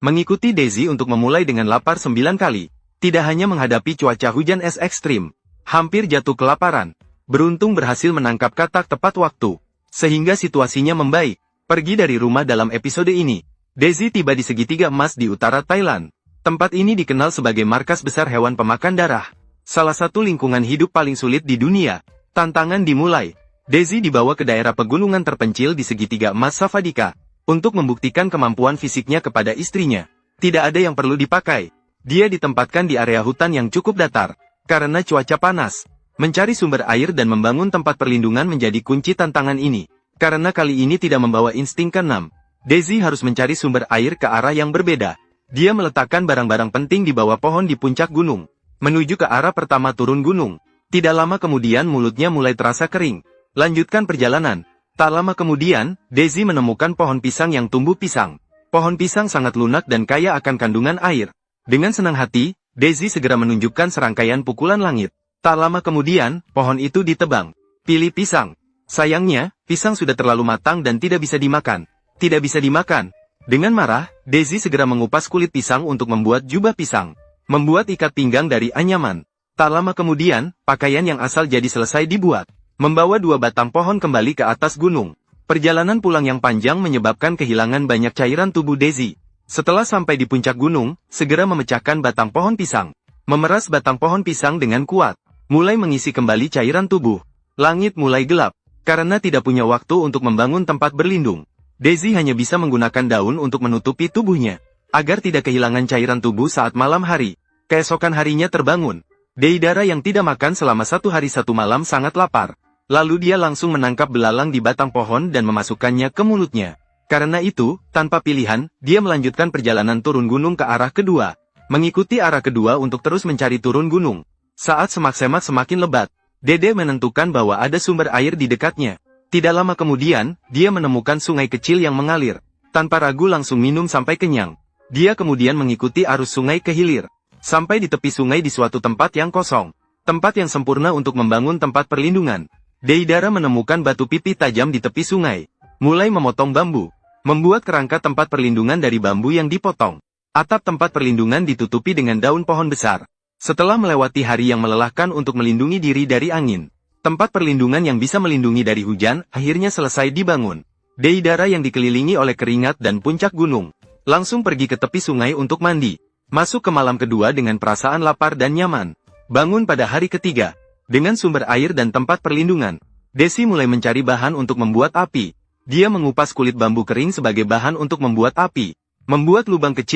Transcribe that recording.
Mengikuti Daisy untuk memulai dengan lapar 9 kali. Tidak hanya menghadapi cuaca hujan es ekstrim, hampir jatuh kelaparan. Beruntung berhasil menangkap katak tepat waktu, sehingga situasinya membaik. Pergi dari rumah dalam episode ini. Daisy tiba di segitiga emas di utara Thailand. Tempat ini dikenal sebagai markas besar hewan pemakan darah. Salah satu lingkungan hidup paling sulit di dunia. Tantangan dimulai. Daisy dibawa ke daerah pegunungan terpencil di segitiga emas Savadika, untuk membuktikan kemampuan fisiknya kepada istrinya. Tidak ada yang perlu dipakai. Dia ditempatkan di area hutan yang cukup datar, karena cuaca panas. Mencari sumber air dan membangun tempat perlindungan menjadi kunci tantangan ini. Karena kali ini tidak membawa insting keenam, Daisy harus mencari sumber air ke arah yang berbeda. Dia meletakkan barang-barang penting di bawah pohon di puncak gunung, menuju ke arah pertama turun gunung. Tidak lama kemudian mulutnya mulai terasa kering. Lanjutkan perjalanan. Tak lama kemudian, Daisy menemukan pohon pisang yang tumbuh pisang. Pohon pisang sangat lunak dan kaya akan kandungan air. Dengan senang hati, Daisy segera menunjukkan serangkaian pukulan langit. Tak lama kemudian, pohon itu ditebang. Pilih pisang. Sayangnya, pisang sudah terlalu matang dan tidak bisa dimakan. Tidak bisa dimakan. Dengan marah, Daisy segera mengupas kulit pisang untuk membuat jubah pisang. Membuat ikat pinggang dari anyaman. Tak lama kemudian, pakaian yang asal jadi selesai dibuat. Membawa 2 batang pohon kembali ke atas gunung. Perjalanan pulang yang panjang menyebabkan kehilangan banyak cairan tubuh Daisy. Setelah sampai di puncak gunung, segera memecahkan batang pohon pisang. Memeras batang pohon pisang dengan kuat. Mulai mengisi kembali cairan tubuh. Langit mulai gelap. Karena tidak punya waktu untuk membangun tempat berlindung, Daisy hanya bisa menggunakan daun untuk menutupi tubuhnya, agar tidak kehilangan cairan tubuh saat malam hari. Keesokan harinya terbangun. Deidara yang tidak makan selama 1 hari 1 malam sangat lapar. Lalu dia langsung menangkap belalang di batang pohon dan memasukkannya ke mulutnya. Karena itu, tanpa pilihan, dia melanjutkan perjalanan turun gunung ke arah kedua. Mengikuti arah kedua untuk terus mencari turun gunung. Saat semak-semak semakin lebat, Dede menentukan bahwa ada sumber air di dekatnya. Tidak lama kemudian, dia menemukan sungai kecil yang mengalir. Tanpa ragu langsung minum sampai kenyang. Dia kemudian mengikuti arus sungai ke hilir. Sampai di tepi sungai di suatu tempat yang kosong. Tempat yang sempurna untuk membangun tempat perlindungan. Deidara menemukan batu pipi tajam di tepi sungai. Mulai memotong bambu. Membuat kerangka tempat perlindungan dari bambu yang dipotong. Atap tempat perlindungan ditutupi dengan daun pohon besar. Setelah melewati hari yang melelahkan untuk melindungi diri dari angin, tempat perlindungan yang bisa melindungi dari hujan akhirnya selesai dibangun. Deidara yang dikelilingi oleh keringat dan puncak gunung, langsung pergi ke tepi sungai untuk mandi. Masuk ke malam kedua dengan perasaan lapar dan nyaman. Bangun pada hari ketiga. Dengan sumber air dan tempat perlindungan, Daisy mulai mencari bahan untuk membuat api. Dia mengupas kulit bambu kering sebagai bahan untuk membuat api. Membuat lubang kecil